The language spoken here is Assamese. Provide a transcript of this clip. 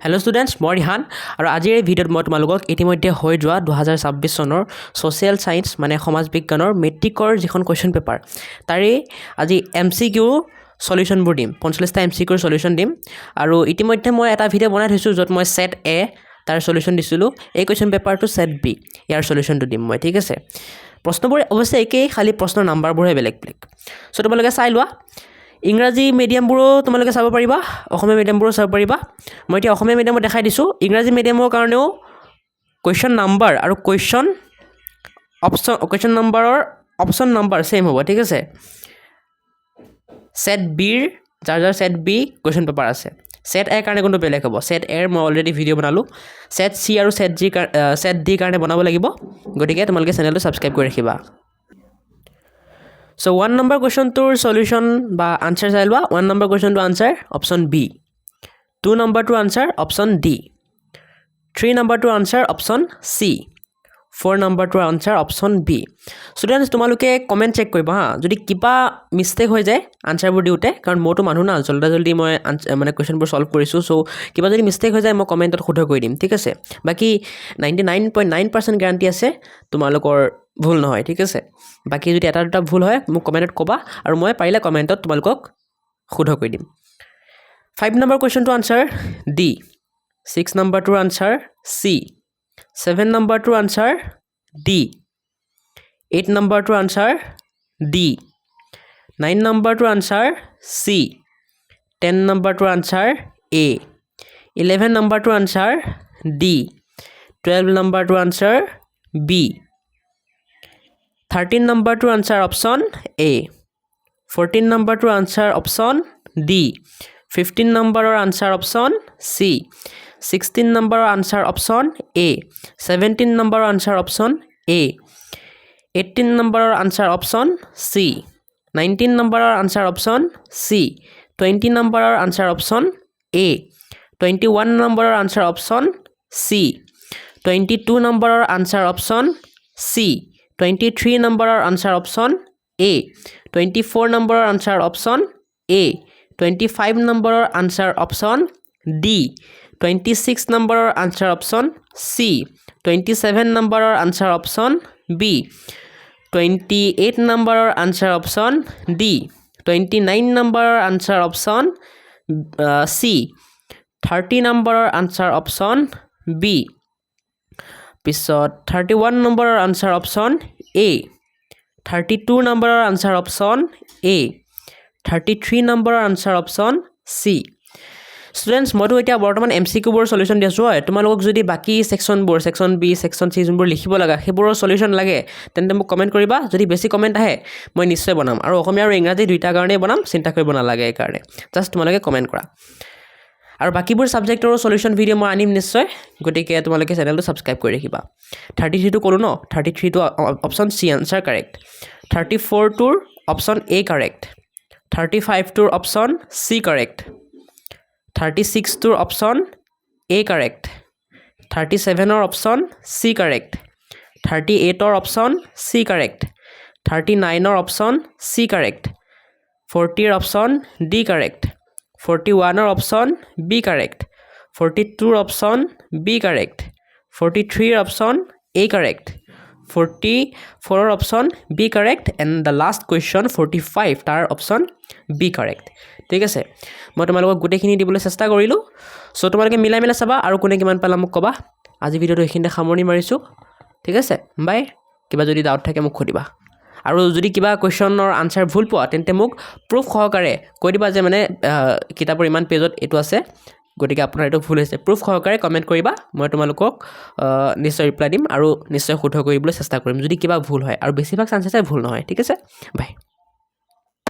হেল্ল' ষ্টুডেণ্টছ মই ৰিহান আৰু আজিৰ এই ভিডিঅ'ত মই তোমালোকক ইতিমধ্যে হৈ যোৱা 2026 চনৰ ছ'চিয়েল ছায়েন্স মানে সমাজ বিজ্ঞানৰ মেট্ৰিকৰ যিখন কুৱেশ্যন পেপাৰ তাৰে আজি MCQ সলিউশ্যনবোৰ দিম 45টা MCQৰ সলিউশ্যন দিম আৰু ইতিমধ্যে মই এটা ভিডিঅ' বনাই থৈছোঁ য'ত মই সেট A তাৰ সলিউশ্যন দিছিলোঁ এই কুৱেশ্যন পেপাৰটো সেট B ইয়াৰ সলিউশ্যনটো দিম মই ঠিক আছে প্ৰশ্নবোৰ অৱশ্যে একেই খালি প্ৰশ্নৰ নাম্বাৰবোৰহে বেলেগ বেলেগ সো তোমালোকে চাই লোৱা ইংৰাজী মিডিয়ামবোৰো তোমালোকে চাব পাৰিবা অসমীয়া মিডিয়ামবোৰো চাব পাৰিবা মই এতিয়া অসমীয়া মিডিয়ামত দেখাই দিছোঁ ইংৰাজী মিডিয়ামৰ কাৰণেও কুৱেশ্যন নাম্বাৰ আৰু কুৱেশ্যন নম্বৰৰ অপশ্যন নাম্বাৰ সেম হ'ব ঠিক আছে সেট বিৰ যাৰ সেট বি কুৱেশ্যন পেপাৰ আছে সেট এ কাৰণে কোনটো বেলেগ হ'ব সেট এৰ মই অলৰেডি ভিডিঅ' বনালোঁ সেট চি আৰু সেট ডি কাৰণে বনাব লাগিব গতিকে তোমালোকে চেনেলটো ছাবস্ক্ৰাইব কৰি ৰাখিবা So 1 number question to solution ba answer চাই লোৱা 1 number question to answer option B 2 number to answer option D 3 number to answer option C 4 number to answer option B students তোমালোকে কমেন্ট চেক কৰিবা হা যদি কিবা মিস্টেক হৈ যায় আনসাৰবোৰ দিওতে কাৰণ মোটো মানুহ না জলদি মই মানে কোৱেশ্যনবোৰ সলভ কৰিছো সো কিবা যদি মিস্টেক হৈ যায় মই কমেন্টত শুধ কৰি দিম ঠিক আছে বাকি 99.9% গ্যাৰান্টি আছে তোমালোকৰ ভুল নহয় ঠিক আছে বাকি যদি এটা দুটা ভুল হয় মোক কমেন্টত কবা আৰু মই পাৰিলে কমেন্টত তোমালোকক শুধ কৰি দিম 5 number question to answer D 6 number to answer C 7 number to answer D 8 number to answer D 9 number to answer C 10 number to answer A 11 number to answer D 12 number to answer B 13 number to answer option A 14 number to answer option D 15 number answer option C 16 number answer option A 17 number answer option A 18 number answer option C 19 number answer option C 20 number answer option A 21 number answer option C 22 number answer option C 23 number answer option A 24 number answer option A 25 number answer option D 26 number answer option C 27 number answer option B 28 number answer option D 29 number answer option C 30 number answer option B পিছত 31 number answer option A 32 number answer option A 33 number answer option C students মই তো এতিয়া বৰ্তমান MCQ বৰ সলিউশন দিছো হয় তোমালোকক যদি বাকি সেকশন B সেকশন C যোনবোৰ লিখিব লাগা হেবোৰৰ সলিউশন লাগে তেন্তে মোক কমেন্ট কৰিবা যদি বেছি কমেন্ট আহে মই নিশ্চয় বনাম আৰু অসমীয়া আৰু ইংৰাজী দুইটা কাৰণে বনাম চিন্তা কৰিব নালাগে এই কাৰণে জাস্ট তোমালোকে কমেন্ট কৰা আৰু বাকিবোৰ সাবজেক্টৰ সলিউশন ভিডিও মই আনিম নিশ্চয় গতিকে তোমালোকে চেনেলটো ছাবস্ক্ৰাইব কৰি ৰাখিবা 33 টো কৰো ন 33 টো অপচন C আনসাৰ কাৰেক্ট 34 টোৰ অপচন A কাৰেক্ট 35 টোৰ অপচন C কাৰেক্ট 36 টোৰ অপচন A কাৰেক্ট 37 ৰ অপচন C কাৰেক্ট 38 ৰ অপচন C কাৰেক্ট 39 ৰ অপচন C কাৰেক্ট 40 ৰ অপচন D কাৰেক্ট 41 ৰ অপচন B কাৰেক্ট 42 ৰ অপচন B কাৰেক্ট 43 ৰ অপচন A কাৰেক্ট 44 ৰ option B correct and the last question 45 তাৰ অপচন B কাৰেক্ট ঠিক আছে মই তোমালোকক গোটেইখিনি দিবলৈ চেষ্টা কৰিলো সো তোমালোকে মিলাই চাবা আৰু কোনে কিমান পালা মোক কবা আজি ভিডিওটো এইখিনিতে সামৰণি মাৰিছো ঠিক আছে বাই কিবা যদি ডাউট থাকে মোক খুদিবা আৰু যদি কিবা কোৱেশ্যনৰ আনসাৰ ভুল পোৱা তেন্তে মোক প্ৰুফ সহকাৰে কৈ দিবা যে মানে কিতাপৰ ইমান পেজত এটো আছে গতিকে আপোনাৰ এটো ভুল হৈছে প্ৰুফ সহকাৰে কমেন্ট কৰিবা মই তোমালোকক নিশ্চয় ৰিপ্লাই দিম আৰু নিশ্চয় শুদ্ধ কৰিবলৈ চেষ্টা কৰিম যদি কিবা ভুল হয় আৰু বেছিভাগ চান্স আছে ভুল নহয় ঠিক আছে বাই